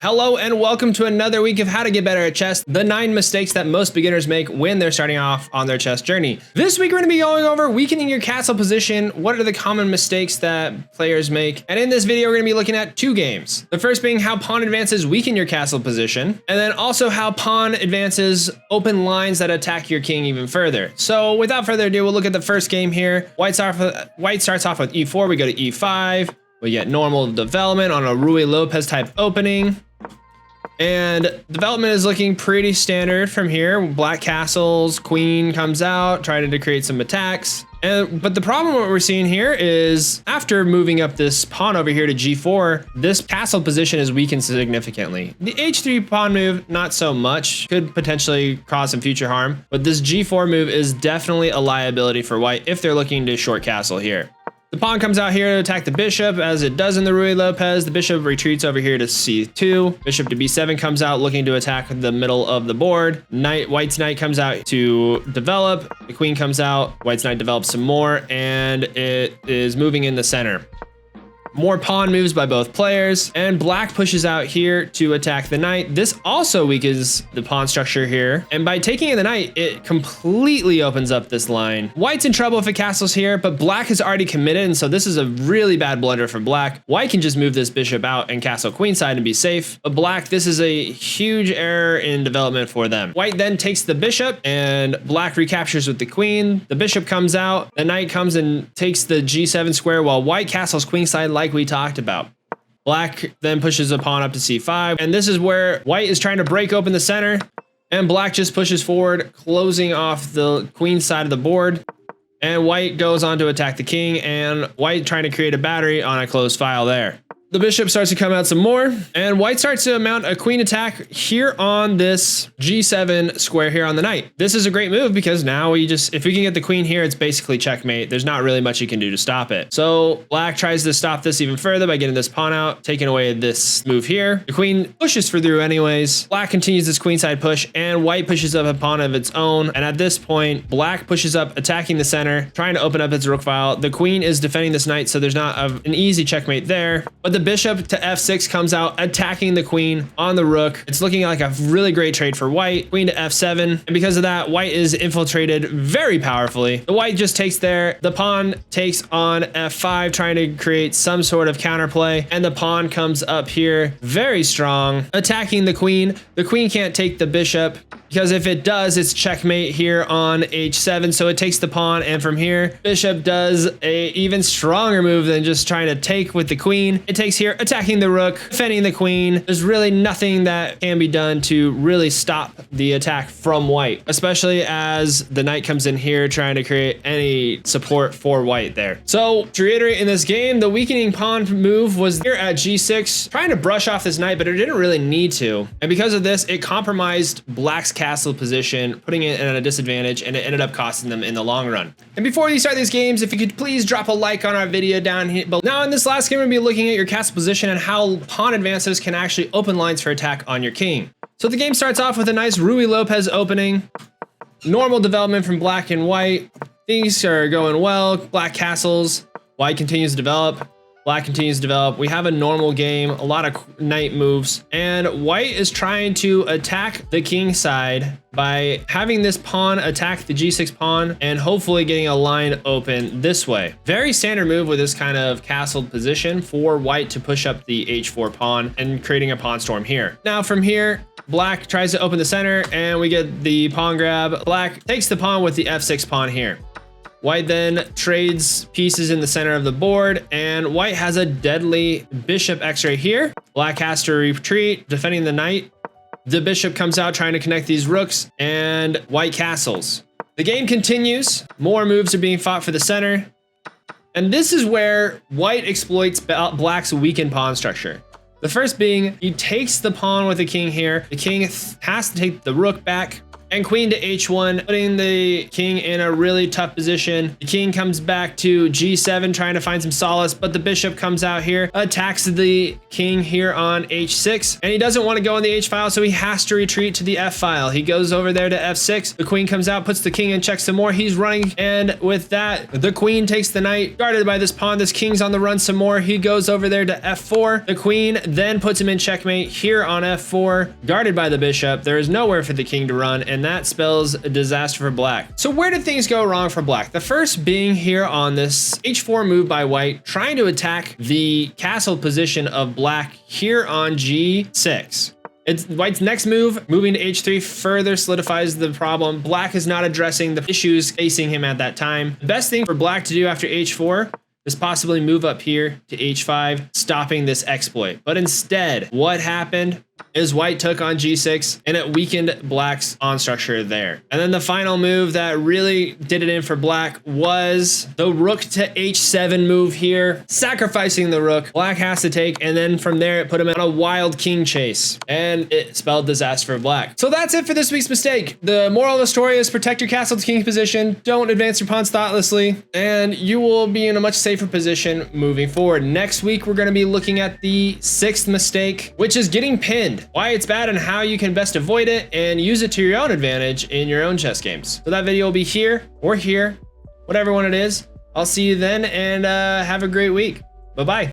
Hello and welcome to another week of how to get better at chess, the 9 mistakes that most beginners make when they're starting off on their chess journey. This week we're going to be going over weakening your castle position, what are the common mistakes that players make, and in this video we're going to be looking at 2 games. The first being how pawn advances weaken your castle position, and then also how pawn advances open lines that attack your king even further. So without further ado, we'll look at the first game here. White starts off with e4, we go to e5, we get normal development on a Ruy Lopez type opening. And development is looking pretty standard from here. Black castles, queen comes out, trying to create some attacks. But the problem what we're seeing here is after moving up this pawn over here to g4, this castle position is weakened significantly. The h3 pawn move, not so much, could potentially cause some future harm, but this g4 move is definitely a liability for white if they're looking to short castle here. The pawn comes out here to attack the bishop, as it does in the Ruy Lopez. The bishop retreats over here to c2. Bishop to b7 comes out looking to attack the middle of the board. White's knight comes out to develop. The queen comes out. White's knight develops some more, and it is moving in the center. More pawn moves by both players, and black pushes out here to attack the knight. This also weakens the pawn structure here, and by taking in the knight, it completely opens up this line. White's in trouble if it castles here, but black has already committed, and so this is a really bad blunder for black. White can just move this bishop out and castle queenside and be safe, but black, this is a huge error in development for them. White then takes the bishop, and black recaptures with the queen. The bishop comes out, the knight comes and takes the g7 square while white castles queenside like we talked about. Black then pushes a pawn up to c5, and this is where white is trying to break open the center, and black just pushes forward, closing off the queen side of the board, and white goes on to attack the king, and white trying to create a battery on a closed file there. The bishop starts to come out some more, and white starts to mount a queen attack here on this g7 square here on the knight. This is a great move because now if we can get the queen here, it's basically checkmate. There's not really much you can do to stop it. So black tries to stop this even further by getting this pawn out, taking away this move here. The queen pushes through anyways. Black continues this queenside push, and white pushes up a pawn of its own. And at this point, black pushes up, attacking the center, trying to open up its rook file. The queen is defending this knight, so there's not an easy checkmate there. But the bishop to f6 comes out, attacking the queen on the rook. It's looking like a really great trade for white. Queen to f7, and because of that, white is infiltrated very powerfully. The white just takes there. The pawn takes on f5, trying to create some sort of counterplay, and the pawn comes up here very strong, attacking the queen. The queen can't take the bishop, because if it does, it's checkmate here on h7, so it takes the pawn, and from here, bishop does a even stronger move than just trying to take with the queen. It takes here, attacking the rook, defending the queen. There's really nothing that can be done to really stop the attack from white, especially as the knight comes in here trying to create any support for white there. So to reiterate, in this game, the weakening pawn move was here at g6, trying to brush off this knight, but it didn't really need to. And because of this, it compromised black's castle position, putting it at a disadvantage, and it ended up costing them in the long run. And before you start these games, if you could please drop a like on our video down here. But now in this last game, we're gonna be looking at your castle position and how pawn advances can actually open lines for attack on your king. So the game starts off with a nice Ruy Lopez opening. Normal development from black and white. Things are going well. Black castles. White continues to develop. Black continues to develop. We have a normal game, a lot of knight moves, and white is trying to attack the king side by having this pawn attack the g6 pawn and hopefully getting a line open this way. Very standard move with this kind of castled position for white to push up the h4 pawn and creating a pawn storm here. Now from here, black tries to open the center, and we get the pawn grab. Black takes the pawn with the f6 pawn here. White then trades pieces in the center of the board, and white has a deadly bishop x-ray here. Black has to retreat, defending the knight. The bishop comes out trying to connect these rooks, and white castles. The game continues. More moves are being fought for the center. And this is where white exploits black's weakened pawn structure. The first being, he takes the pawn with the king here. The king has to take the rook back. and queen to h1, putting the king in a really tough position. The king comes back to g7, trying to find some solace, but the bishop comes out here, attacks the king here on h6, and he doesn't want to go on the h file, so he has to retreat to the f file. He goes over there to f6. The queen comes out, puts the king in check some more. He's running, and with that, the queen takes the knight, guarded by this pawn. This king's on the run some more. He goes over there to f4. The queen then puts him in checkmate here on f4, guarded by the bishop. There is nowhere for the king to run, and that spells a disaster for black. So where did things go wrong for black? The first being here on this h4 move by white, trying to attack the castle position of black here on g6. White's next move, moving to h3, further solidifies the problem. Black is not addressing the issues facing him at that time. The best thing for black to do after h4 is possibly move up here to h5, stopping this exploit. But instead, what happened is white took on g6, and it weakened black's pawn structure there. And then the final move that really did it in for black was the rook to h7 move here, sacrificing the rook. Black has to take, and then from there it put him on a wild king chase, and it spelled disaster for black. So that's it for this week's mistake. The moral of the story is protect your castle to king position, don't advance your pawns thoughtlessly, and you will be in a much safer position moving forward. Next week, we're going to be looking at the 6th mistake, which is getting pinned, why it's bad and how you can best avoid it and use it to your own advantage in your own chess games. So that video will be here or here, whatever one it is. I'll see you then, and have a great week. Bye-bye.